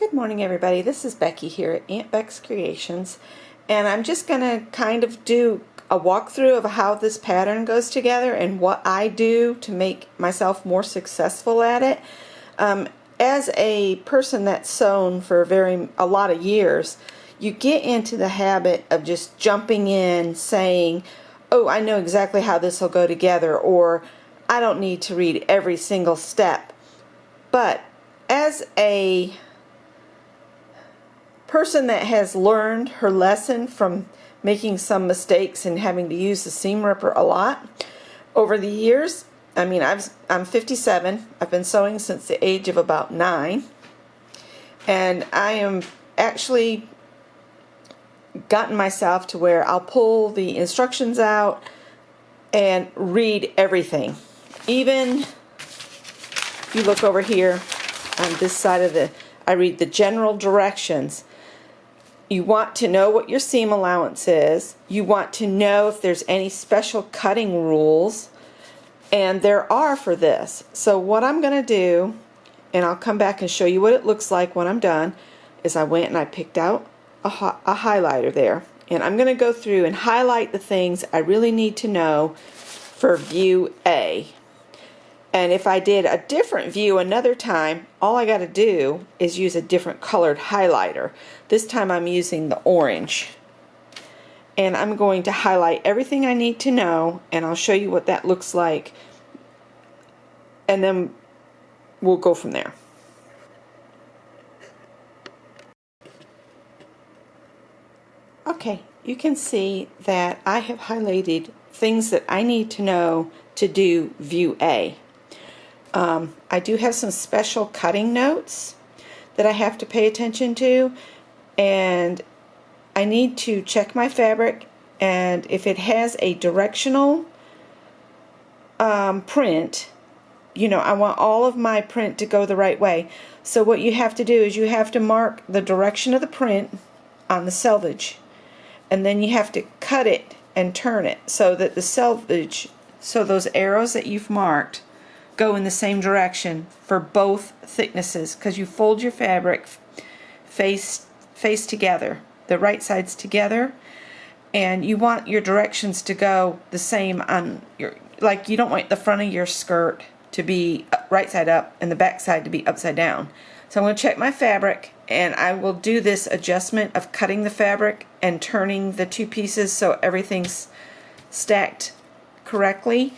Good morning, everybody. This is Becky here at Aunt Beck's Creations, and I'm just going to kind of do a walkthrough of how this pattern goes together and what I do to make myself more successful at it. As a person that's sewn for a lot of years, you get into the habit of just jumping in saying, oh, I know exactly how this will go together, or I don't need to read every single step. But as a person that has learned her lesson from making some mistakes and having to use the seam ripper a lot over the years, I mean, I'm 57. I've been sewing since the age of about 9, and I am actually gotten myself to where I'll pull the instructions out and read everything. Even if you look over here on this side of I read the general directions. You want to know what your seam allowance is. You want to know if there's any special cutting rules, and there are for this. So what I'm going to do, and I'll come back and show you what it looks like when I'm done, is I went and I picked out a highlighter there, and I'm going to go through and highlight the things I really need to know for view A. And if I did a different view another time, all I got to do is use a different colored highlighter. This time I'm using the orange. And I'm going to highlight everything I need to know, and I'll show you what that looks like. And then we'll go from there. Okay, you can see that I have highlighted things that I need to know to do view A. I do have some special cutting notes that I have to pay attention to, and I need to check my fabric, and if it has a directional print, you know, I want all of my print to go the right way. So what you have to do is you have to mark the direction of the print on the selvage, and then you have to cut it and turn it so that the selvage, so those arrows that you've marked go in the same direction for both thicknesses, because you fold your fabric face together, the right sides together, and you want your directions to go the same on your, like, you don't want the front of your skirt to be right side up and the back side to be upside down. So I'm going to check my fabric, and I will do this adjustment of cutting the fabric and turning the two pieces so everything's stacked correctly.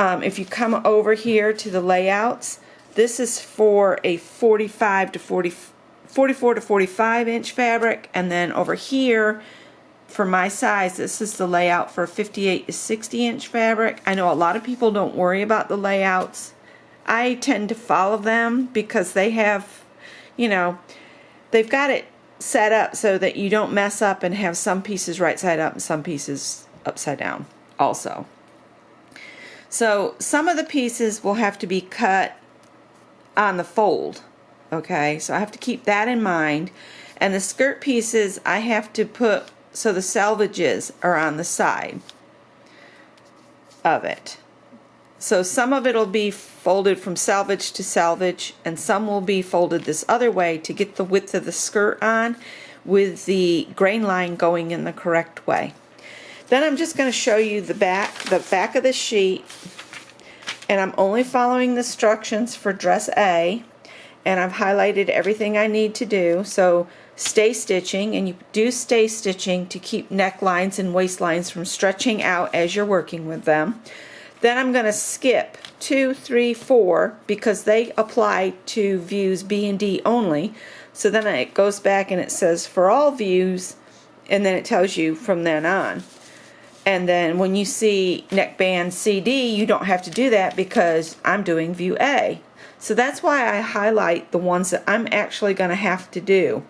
If you come over here to the layouts, this is for a 44 to 45 inch fabric, and then over here for my size, this is the layout for 58 to 60 inch fabric. I know a lot of people don't worry about the layouts. I tend to follow them because they have, you know, they've got it set up so that you don't mess up and have some pieces right side up and some pieces upside down also. So some of the pieces will have to be cut on the fold, okay? So I have to keep that in mind. And the skirt pieces I have to put so the selvages are on the side of it. So some of it will be folded from selvage to selvage, and some will be folded this other way to get the width of the skirt on with the grain line going in the correct way. Then I'm just going to show you the back of the sheet, and I'm only following the instructions for dress A, and I've highlighted everything I need to do. So stay stitching, and you do stay stitching to keep necklines and waistlines from stretching out as you're working with them. Then I'm going to skip 2, 3, 4 because they apply to views B and D only. So then it goes back and it says for all views, and then it tells you from then on. And then when you see neckband CD, you don't have to do that because I'm doing view A. So that's why I highlight the ones that I'm actually going to have to do.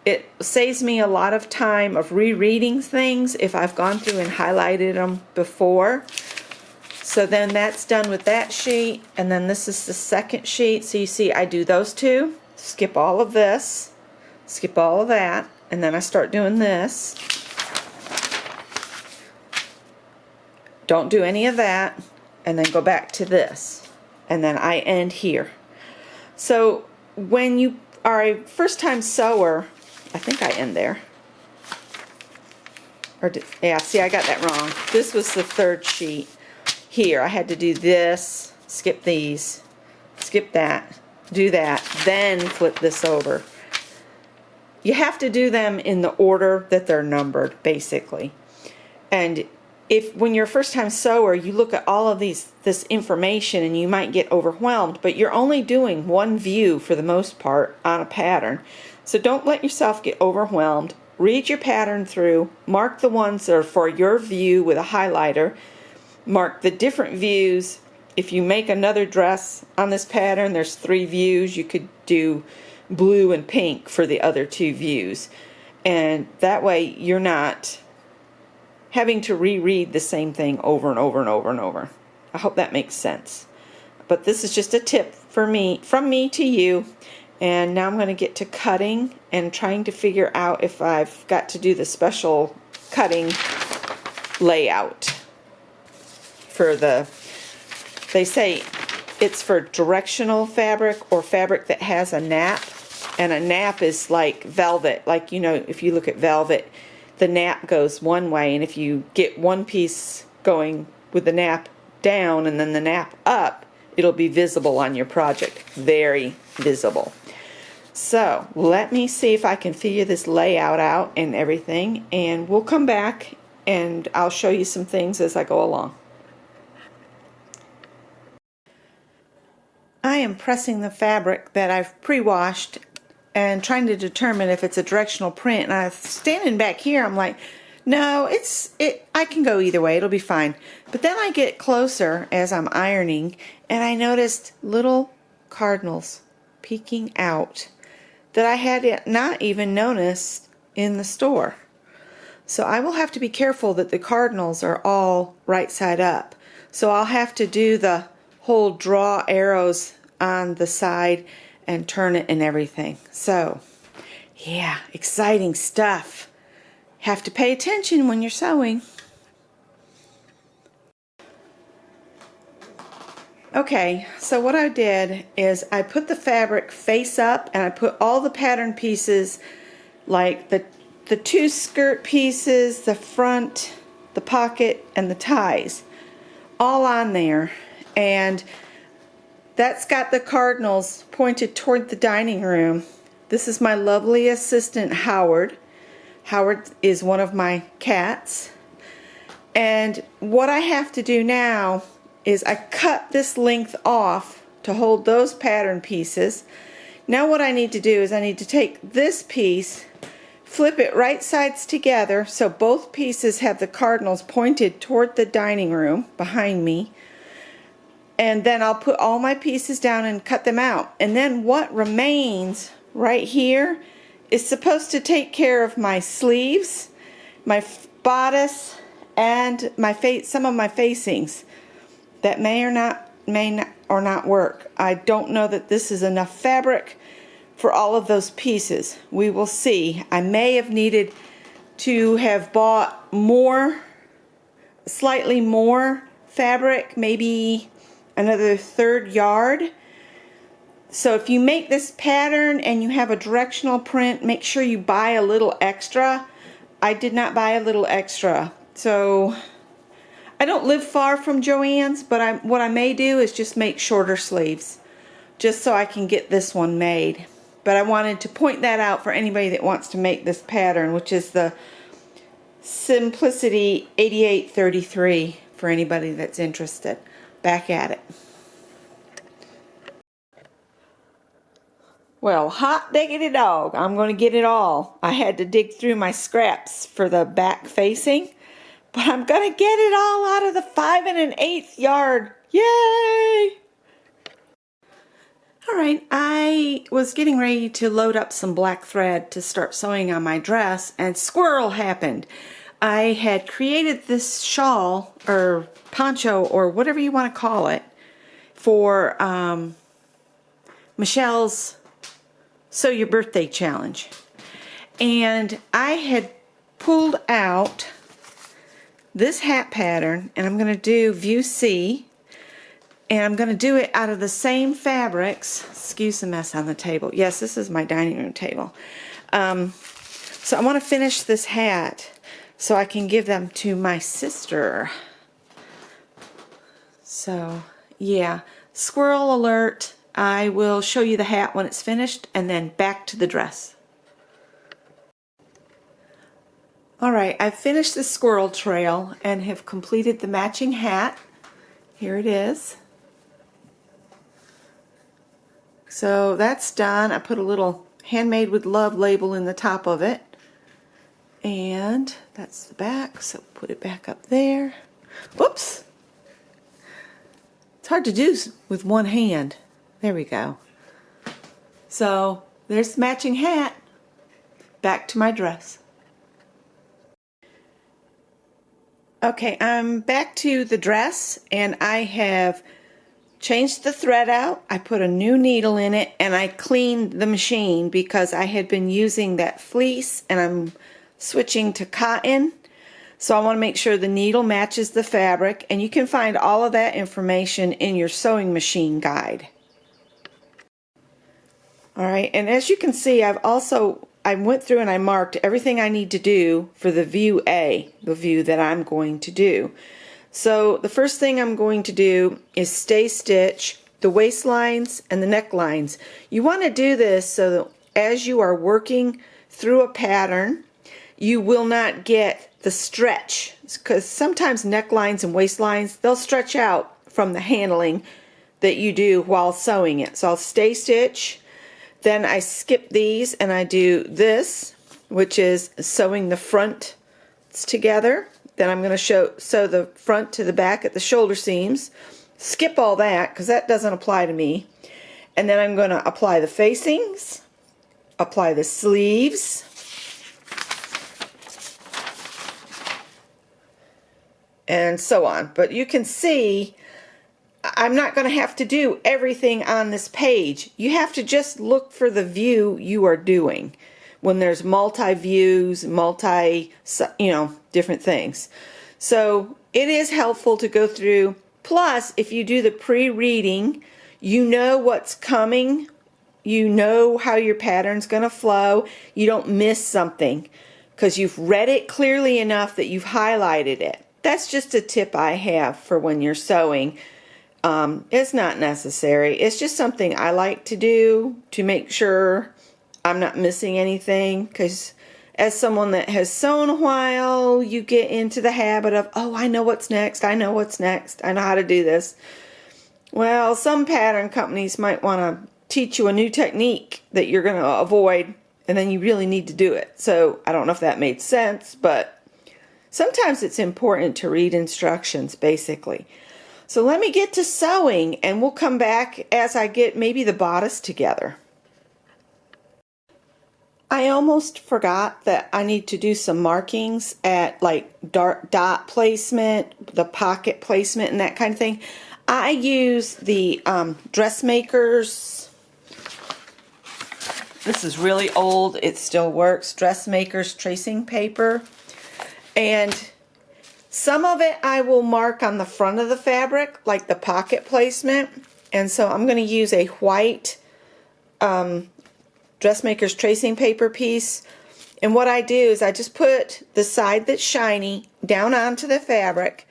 It saves me a lot of time of rereading things if I've gone through and highlighted them before. So then that's done with that sheet, and then this is the second sheet. So you see I do those two, skip all of this, skip all of that, and then I start doing this. Don't do any of that, and then go back to this, and then I end here. So when you are a first-time sewer, I think I end there. Or yeah, see, I got that wrong. This was the third sheet. Here, I had to do this, skip these, skip that, do that, then flip this over. You have to do them in the order that they're numbered, basically. And if when you're a first-time sewer, you look at all of this information and you might get overwhelmed, but you're only doing one view for the most part on a pattern. So don't let yourself get overwhelmed. Read your pattern through, mark the ones that are for your view with a highlighter, mark the different views. If you make another dress on this pattern, there's 3 views. You could do blue and pink for the other 2 views. And that way you're not having to reread the same thing over and over and over and over. I hope that makes sense. But this is just a tip for me, from me to you. And now I'm going to get to cutting and trying to figure out if I've got to do the special cutting layout for the, they say it's for directional fabric or fabric that has a nap. And a nap is like velvet. Like, you know, if you look at velvet, the nap goes one way, and if you get one piece going with the nap down and then the nap up, it'll be visible on your project. Very visible. So let me see if I can figure this layout out and everything, and we'll come back and I'll show you some things as I go along. I am pressing the fabric that I've pre-washed and trying to determine if it's a directional print. And I'm standing back here, I'm like, no, I can go either way, it'll be fine. But then I get closer as I'm ironing, and I noticed little cardinals peeking out that I had not even noticed in the store. So I will have to be careful that the cardinals are all right side up. So I'll have to do the whole draw arrows on the side and turn it and everything. So yeah, exciting stuff. Have to pay attention when you're sewing. Okay, so what I did is I put the fabric face up, and I put all the pattern pieces, like the 2 skirt pieces, the front, the pocket, and the ties, all on there. And that's got the cardinals pointed toward the dining room. This is my lovely assistant, Howard. Howard is one of my cats. And what I have to do now is I cut this length off to hold those pattern pieces. Now what I need to do is I need to take this piece, flip it right sides together so both pieces have the cardinals pointed toward the dining room behind me. And then I'll put all my pieces down and cut them out. And then what remains right here is supposed to take care of my sleeves, my bodice, and my some of my facings that may or not work. I don't know that this is enough fabric for all of those pieces. We will see. I may have needed to have bought more, slightly more fabric, maybe another 1/3 yard. So if you make this pattern and you have a directional print, make sure you buy a little extra. I did not buy a little extra. So I don't live far from Joann's, but what I may do is just make shorter sleeves, just so I can get this one made. But I wanted to point that out for anybody that wants to make this pattern, which is the Simplicity 8833, for anybody that's interested. Back at it. Well, hot diggity dog, I'm going to get it all. I had to dig through my scraps for the back facing, but I'm going to get it all out of the 5 1/8 yard. Yay! Alright, I was getting ready to load up some black thread to start sewing on my dress, and squirrel happened. I had created this shawl, or poncho, or whatever you want to call it, for Michelle's Sew Your Birthday Challenge. And I had pulled out this hat pattern, and I'm going to do view C. And I'm going to do it out of the same fabrics. Excuse the mess on the table. Yes, this is my dining room table. So I want to finish this hat so I can give them to my sister. So, yeah. Squirrel alert. I will show you the hat when it's finished, and then back to the dress. Alright, I've finished the squirrel trail and have completed the matching hat. Here it is. So that's done. I put a little Handmade with Love label in the top of it. And that's the back, so put it back up there. Whoops! It's hard to do with one hand. There we go. So there's the matching hat. Back to my dress. Okay, I'm back to the dress, and I have changed the thread out. I put a new needle in it, and I cleaned the machine because I had been using that fleece, and I'm switching to cotton. So I want to make sure the needle matches the fabric, and you can find all of that information in your sewing machine guide. Alright, and as you can see, I went through and I marked everything I need to do for the view A, the view that I'm going to do. So the first thing I'm going to do is stay stitch the waistlines and the necklines. You want to do this so that as you are working through a pattern, you will not get the stretch, because sometimes necklines and waistlines, they'll stretch out from the handling that you do while sewing it. So I'll stay stitch, then I skip these and I do this, which is sewing the fronts together. Then I'm going to sew the front to the back at the shoulder seams. Skip all that because that doesn't apply to me. And then I'm going to apply the facings, apply the sleeves, and so on. But you can see I'm not going to have to do everything on this page. You have to just look for the view you are doing when there's multi-views, different things. So it is helpful to go through. Plus, if you do the pre-reading, you know what's coming. You know how your pattern's going to flow. You don't miss something because you've read it clearly enough that you've highlighted it. That's just a tip I have for when you're sewing. It's not necessary. It's just something I like to do to make sure I'm not missing anything, because as someone that has sewn a while, you get into the habit of, oh, I know what's next, I know what's next, I know how to do this. Well, some pattern companies might want to teach you a new technique that you're going to avoid, and then you really need to do it. So I don't know if that made sense, but sometimes it's important to read instructions, basically. So let me get to sewing, and we'll come back as I get maybe the bodice together. I almost forgot that I need to do some markings at like dot placement, the pocket placement, and that kind of thing. I use the dressmakers. This is really old. It still works. Dressmakers tracing paper. And some of it I will mark on the front of the fabric, like the pocket placement. And so I'm going to use a white dressmaker's tracing paper piece. And what I do is I just put the side that's shiny down onto the fabric,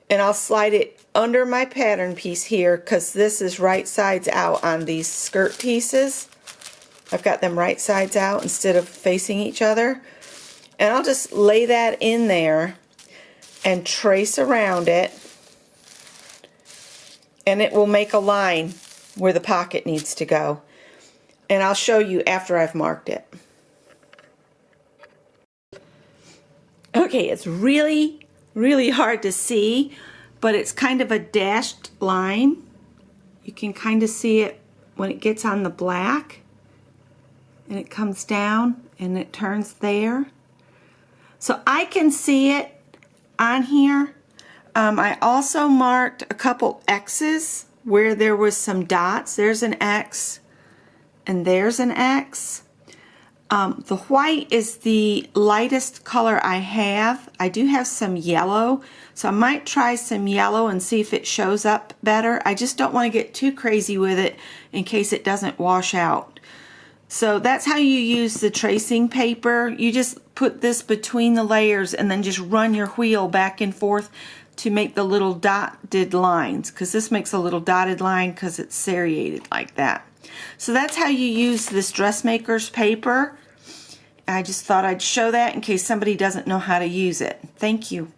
and I'll slide it under my pattern piece here, because this is right sides out on these skirt pieces. I've got them right sides out instead of facing each other. And I'll just lay that in there and trace around it, and it will make a line where the pocket needs to go. And I'll show you after I've marked it. Okay, it's really, really hard to see, but it's kind of a dashed line. You can kind of see it when it gets on the black, and it comes down and it turns there. So I can see it on here. I also marked a couple X's where there was some dots. There's an X and there's an X. The white is the lightest color I have. I do have some yellow, so I might try some yellow and see if it shows up better. I just don't want to get too crazy with it in case it doesn't wash out. So that's how you use the tracing paper. You just put this between the layers and then just run your wheel back and forth to make the little dotted lines, because this makes a little dotted line because it's serrated like that. So that's how you use this dressmaker's paper. I just thought I'd show that in case somebody doesn't know how to use it. Thank you.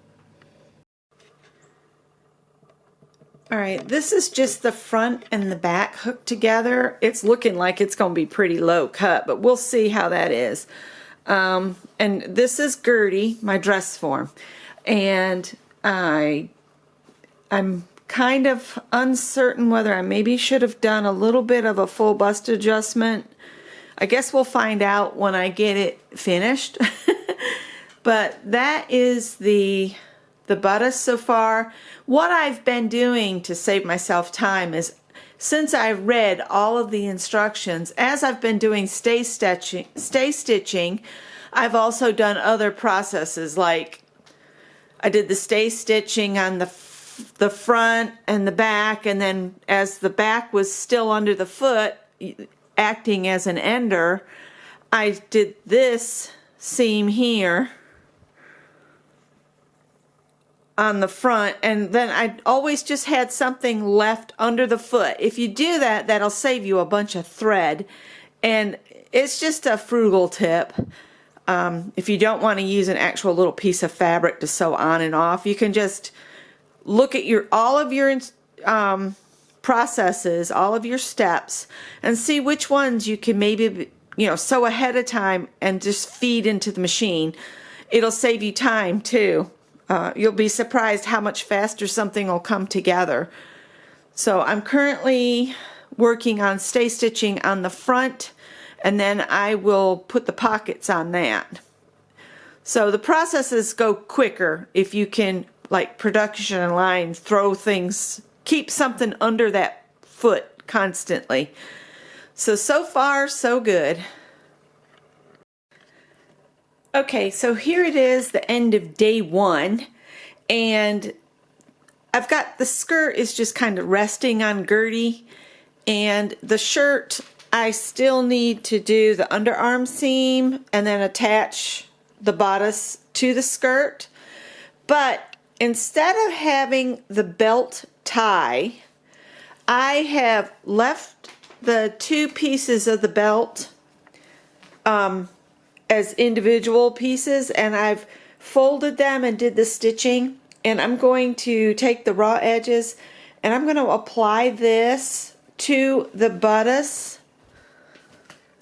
Alright, this is just the front and the back hooked together. It's looking like it's going to be pretty low cut, but we'll see how that is. And this is Gertie, my dress form. And I'm kind of uncertain whether I maybe should have done a little bit of a full bust adjustment. I guess we'll find out when I get it finished. But that is the bodice so far. What I've been doing to save myself time is, since I've read all of the instructions, as I've been doing stay stitching, I've also done other processes, like I did the stay stitching on the front and the back, and then as the back was still under the foot acting as an ender, I did this seam here on the front, and then I always just had something left under the foot. If you do that, that'll save you a bunch of thread, and it's just a frugal tip. If you don't want to use an actual little piece of fabric to sew on and off, you can just look at all of your processes, all of your steps, and see which ones you can maybe sew ahead of time and just feed into the machine. It'll save you time too. You'll be surprised how much faster something will come together. So I'm currently working on stay stitching on the front, and then I will put the pockets on that. So the processes go quicker if you can, like production line, throw things, keep something under that foot constantly. So far so good. Okay, so here it is, the end of day one, and I've got the skirt is just kind of resting on Gertie, and the shirt I still need to do the underarm seam and then attach the bodice to the skirt. But instead of having the belt tie, I have left the two pieces of the belt as individual pieces, and I've folded them and did the stitching, and I'm going to take the raw edges and I'm going to apply this to the bodice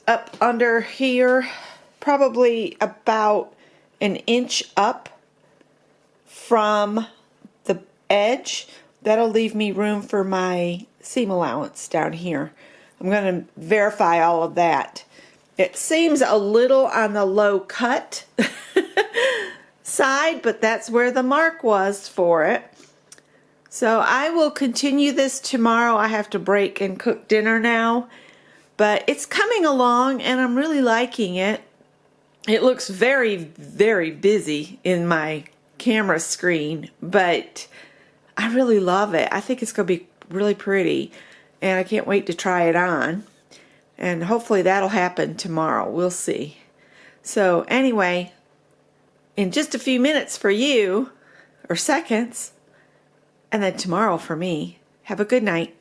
up under here, probably about an inch up from the edge. That'll leave me room for my seam allowance down here. I'm going to verify all of that. It seems a little on the low cut side, but that's where the mark was for it. So I will continue this tomorrow. I have to break and cook dinner now, but it's coming along and I'm really liking it. It looks very, very busy in my camera screen, but I really love it. I think it's going to be really pretty, and I can't wait to try it on. And hopefully that'll happen tomorrow. We'll see. So anyway, in just a few minutes for you, or seconds, and then tomorrow for me. Have a good night.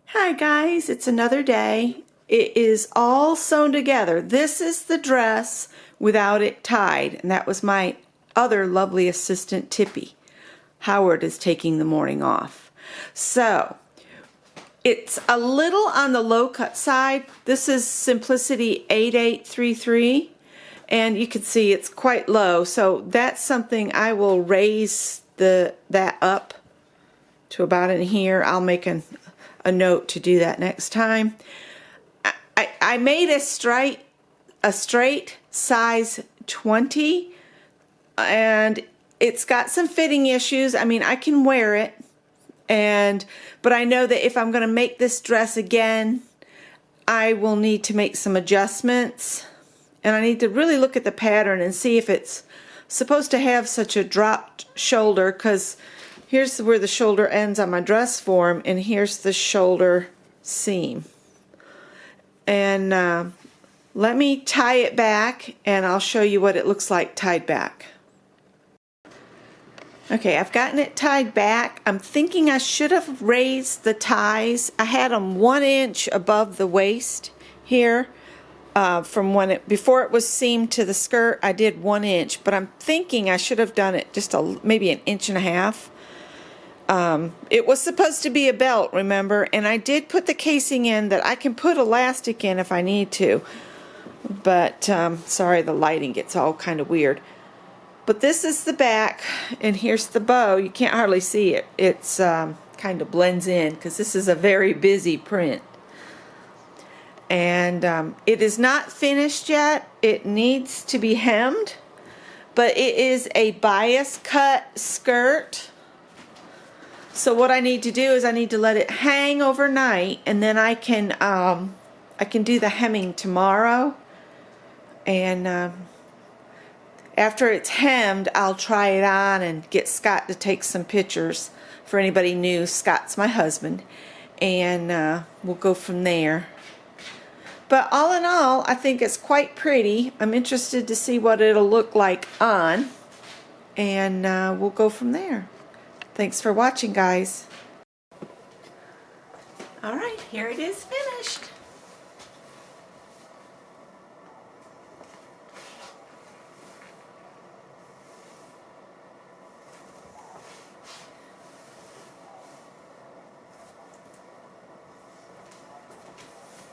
Hi guys, it's another day. It is all sewn together. This is the dress without it tied, and that was my other lovely assistant, Tippy. Howard is taking the morning off. So it's a little on the low cut side. This is Simplicity 8833, and you can see it's quite low, so that's something I will raise that up to about in here. I'll make a note to do that next time. I made a straight size 20, and it's got some fitting issues. I mean, I can wear it, but I know that if I'm going to make this dress again, I will need to make some adjustments, and I need to really look at the pattern and see if it's supposed to have such a dropped shoulder, because here's where the shoulder ends on my dress form, and here's the shoulder seam. And let me tie it back and I'll show you what it looks like tied back. Okay, I've gotten it tied back. I'm thinking I should have raised the ties. I had them 1 inch above the waist here. From when before it was seamed to the skirt, I did 1 inch, but I'm thinking I should have done it just maybe 1.5 inches. It was supposed to be a belt, remember, and I did put the casing in that I can put elastic in if I need to, but sorry, the lighting gets all kind of weird. But this is the back, and here's the bow. You can't hardly see it. It's kind of blends in because this is a very busy print. And it is not finished yet. It needs to be hemmed, but it is a bias cut skirt. So what I need to do is I need to let it hang overnight, and then I can do the hemming tomorrow. And after it's hemmed, I'll try it on and get Scott to take some pictures. For anybody new, Scott's my husband, and we'll go from there. But all in all, I think it's quite pretty. I'm interested to see what it'll look like on, and we'll go from there. Thanks for watching, guys. All right, here it is finished.